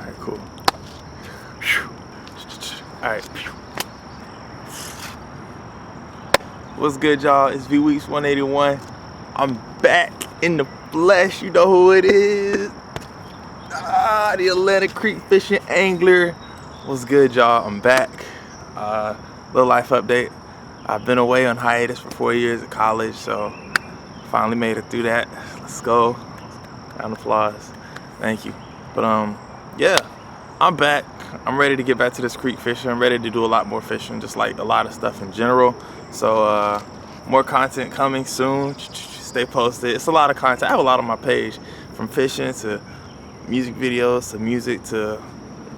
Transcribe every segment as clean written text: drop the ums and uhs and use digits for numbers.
Alright, cool. Alright. What's good, y'all? It's V Weeks 181. I'm back in the flesh. You know who it is. The Atlantic Creek fishing angler. What's good, y'all? I'm back. Little life update. I've been away on hiatus for 4 years at college, so finally made it through that. Let's go. Round of applause. Thank you. But yeah, I'm back. I'm ready to get back to this creek fishing. I'm ready to do a lot more fishing, just like a lot of stuff in general. So more content coming soon. Stay posted. It's a lot of content. I have a lot on my page, from fishing to music videos to music to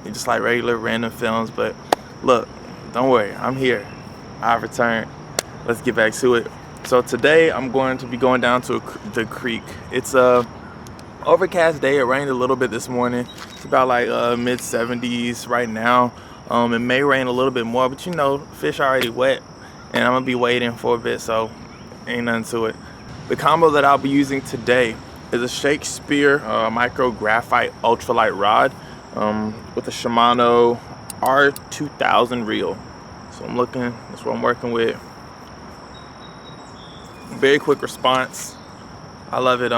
just like regular random films. But look, don't worry, I'm here. I've returned. Let's get back to it. So today I'm going to be going down to the creek. It's a overcast day. It rained a little bit this morning. It's about like mid 70s right now. It may rain a little bit more, but you know, fish are already wet, and I'm gonna be waiting for a bit, so ain't nothing to it. The combo that I'll be using today is a Shakespeare micro graphite ultralight rod with a Shimano R2000 reel. So that's what I'm working with. Very quick response. I love it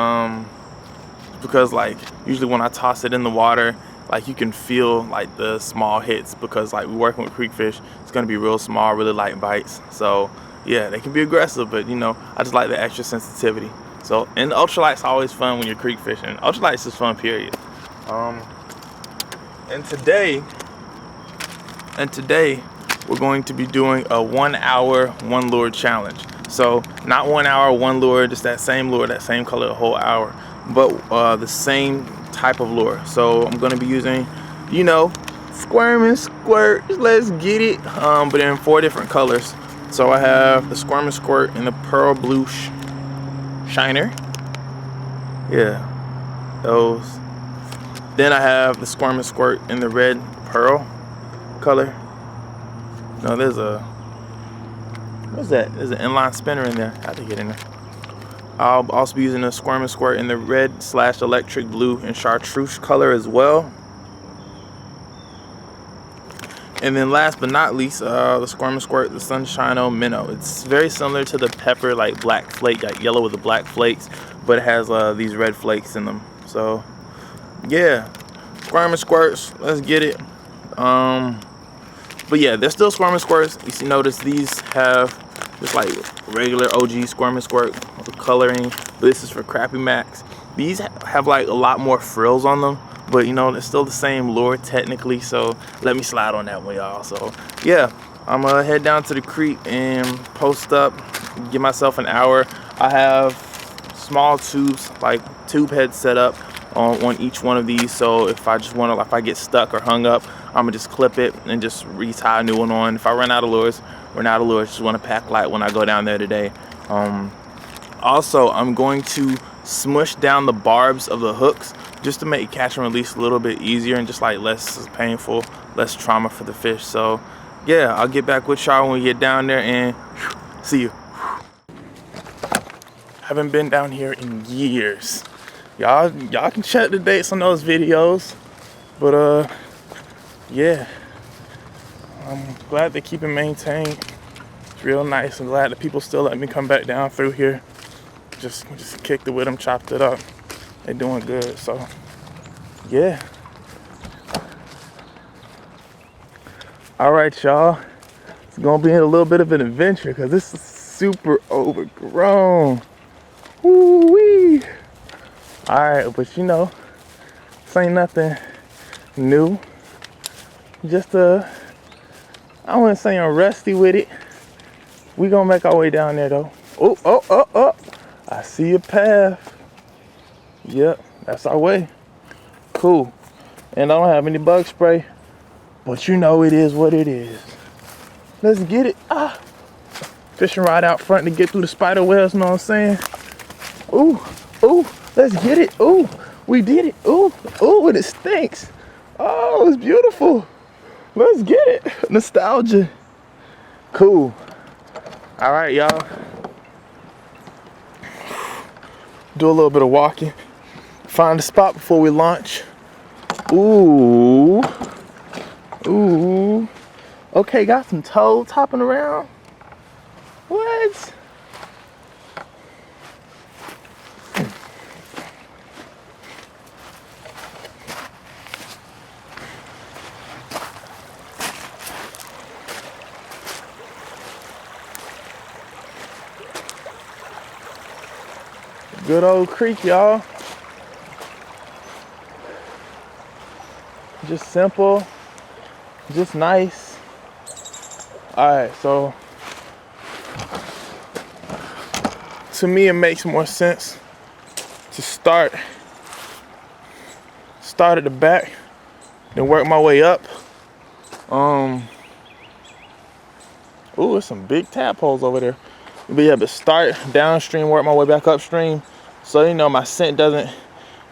because like usually when I toss it in the water, like you can feel like the small hits, because like we're working with creek fish, it's gonna be real small, really light bites. So yeah, they can be aggressive, but you know, I just like the extra sensitivity. So, and the ultralight's always fun when you're creek fishing. Ultralight's just fun, period. And today we're going to be doing a 1 hour, one lure challenge. So not 1 hour, one lure, just that same lure, that same color the whole hour, but the same type of lure. So I'm gonna be using, you know, Squirmin, Squirts, let's get it, but in 4 different colors. So I have the Squirmin Squirt in the pearl blue shiner. Yeah, those. Then I have the Squirmin Squirt in the red pearl color. No, there's a, what's that? There's an inline spinner in there. I have to get in there. I'll also be using the Squirmin Squirt in the red / electric blue and chartreuse color as well. And then last but not least, the Squirmin Squirt, the Sunshine Minnow. It's very similar to the pepper, like black flake, like yellow with the black flakes, but it has these red flakes in them. So yeah, Squirmin Squirts, let's get it. But yeah, they're still Squirmin Squirts. You see, notice these have just like regular OG Squirmin Squirt with coloring. This is for Crappie Max. These have like a lot more frills on them, but you know, it's still the same lure technically, so let me slide on that one, y'all. So yeah, I'm gonna head down to the creek and post up, give myself an hour. I have small tubes, like tube heads set up on each one of these, so if I get stuck or hung up, I'm gonna just clip it and just retie a new one on. If I run out of lures, just want to pack light when I go down there today. Also, I'm going to smush down the barbs of the hooks just to make catch and release a little bit easier and just like less painful, less trauma for the fish. So yeah, I'll get back with y'all when we get down there, and see you. Haven't been down here in years. Y'all can check the dates on those videos, but yeah, I'm glad they keep it maintained. It's real nice. I'm glad that people still let me come back down through here. Just kicked it with them, chopped it up. They're doing good, so yeah. All right, y'all. It's gonna be a little bit of an adventure because this is super overgrown. Woo-wee. All right, but you know, this ain't nothing new. Just I wouldn't say I'm rusty with it. We gonna make our way down there though. Oh. I see a path. Yep, that's our way. Cool. And I don't have any bug spray, but you know it is what it is. Let's get it. Fishing rod out front to get through the spider webs, know what I'm saying? Ooh, let's get it. Ooh, we did it. Ooh, and it stinks. Oh, it's beautiful. Let's get it. Nostalgia. Cool. All right, y'all. Do a little bit of walking. Find a spot before we launch. Ooh. Ooh. Okay, got some toads hopping around. What? Good old creek, y'all. Just simple, just nice. All right, so to me, it makes more sense to start at the back and work my way up. Ooh, there's some big tadpoles over there. But yeah, but start downstream, work my way back upstream, so you know my scent doesn't,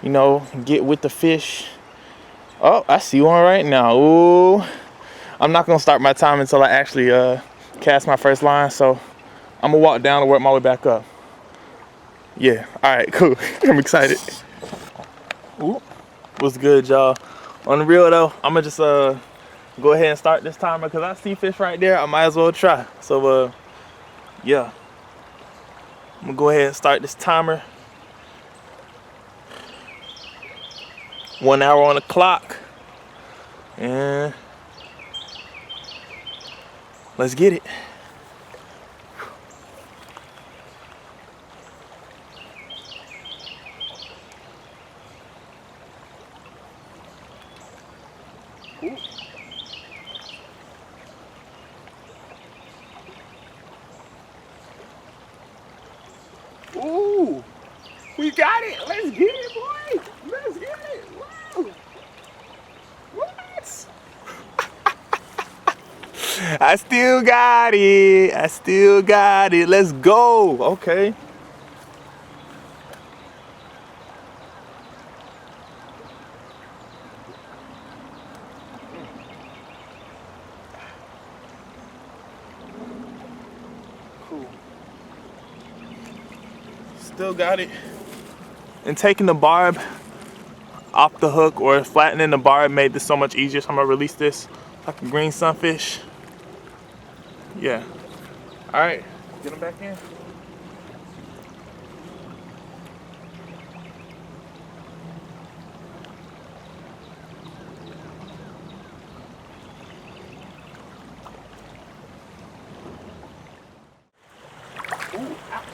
you know, get with the fish. Oh, I see one right now. Ooh, I'm not gonna start my time until I actually cast my first line, so I'm gonna walk down and work my way back up. Yeah, all right, cool. I'm excited. Ooh, what's good, y'all? On the real though, I'm gonna just go ahead and start this timer because I see fish right there. I might as well try. So yeah, I'm gonna go ahead and start this timer. 1 hour on the clock, and let's get it. Ooh, we got it. Let's get it, boy. Let's get it. Whoa. What? I still got it. I still got it. Let's go. Okay. Cool. Still got it. And taking the barb off the hook or flattening the barb made this so much easier. So I'm gonna release this like a green sunfish. Yeah. All right, get them back in. Ooh, ouch.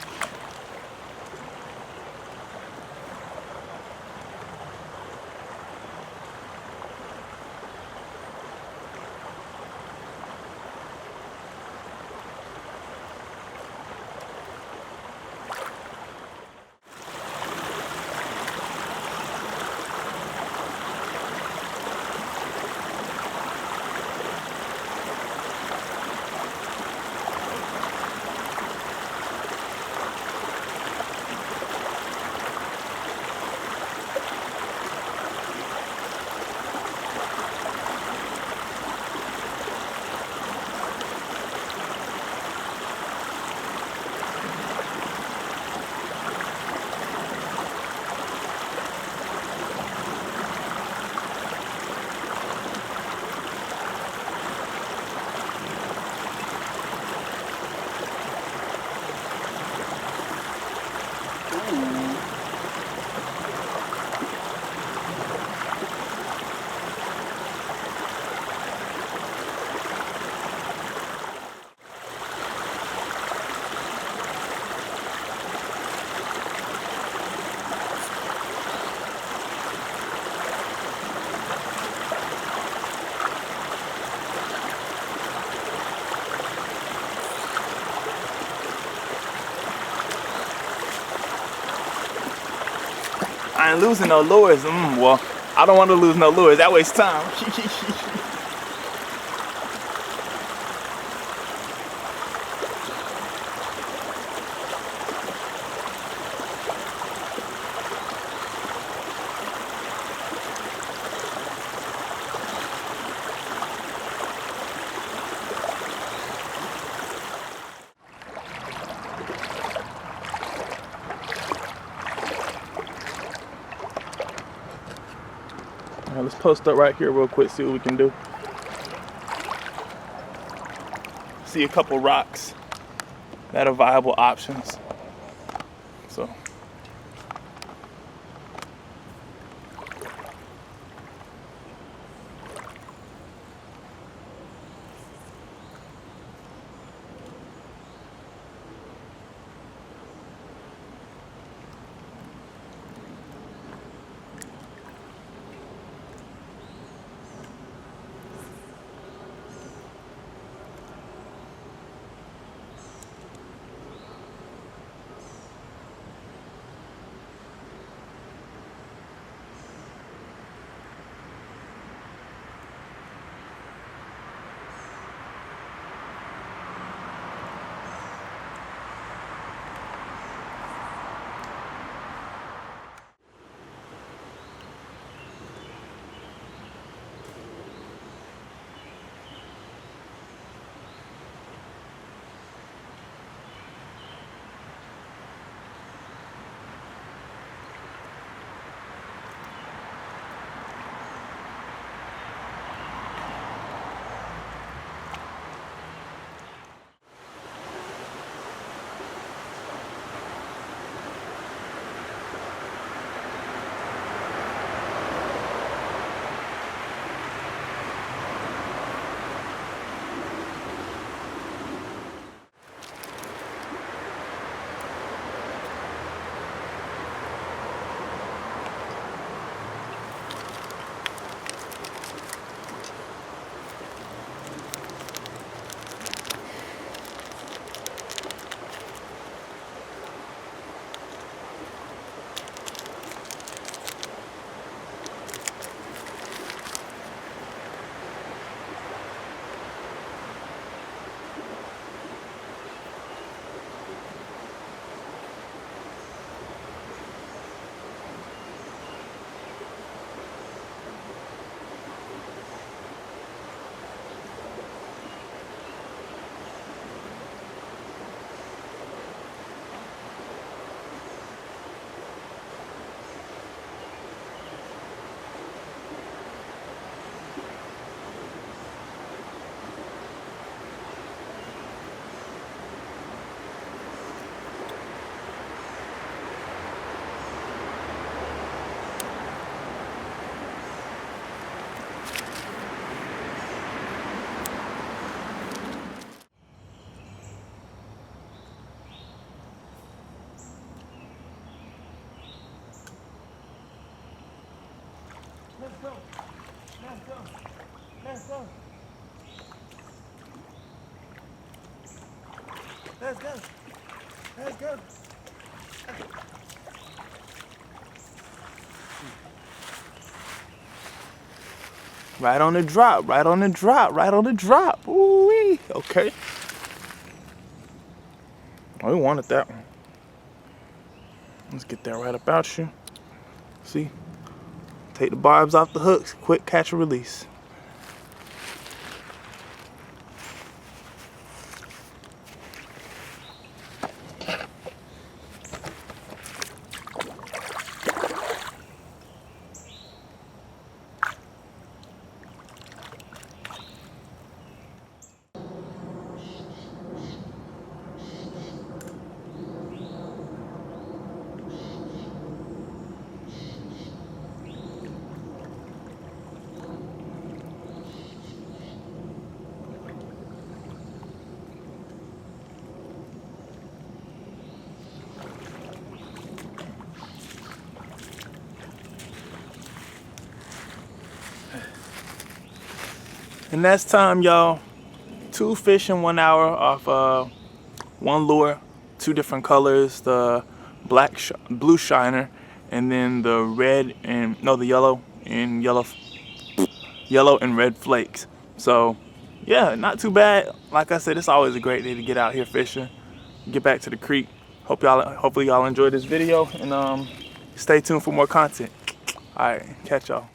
I ain't losing no lures. Well, I don't want to lose no lures. That wastes time. All right, let's post up right here real quick, see what we can do. See a couple rocks that are viable options. So. Let's go. Let's go. Let's go. Let's go. Let's go. Right on the drop, right on the drop, right on the drop. Ooh-wee. Okay. Oh, we wanted that one. Let's get that right about you. See? Take the barbs off the hooks. Quick catch and release. And that's time, y'all. 2 fish in 1 hour off one lure, 2 different colors, the blue shiner, and then the red and the yellow and yellow and red flakes. So yeah, not too bad. Like I said, it's always a great day to get out here fishing, get back to the creek. Hopefully y'all enjoyed this video, and stay tuned for more content. All right, catch y'all.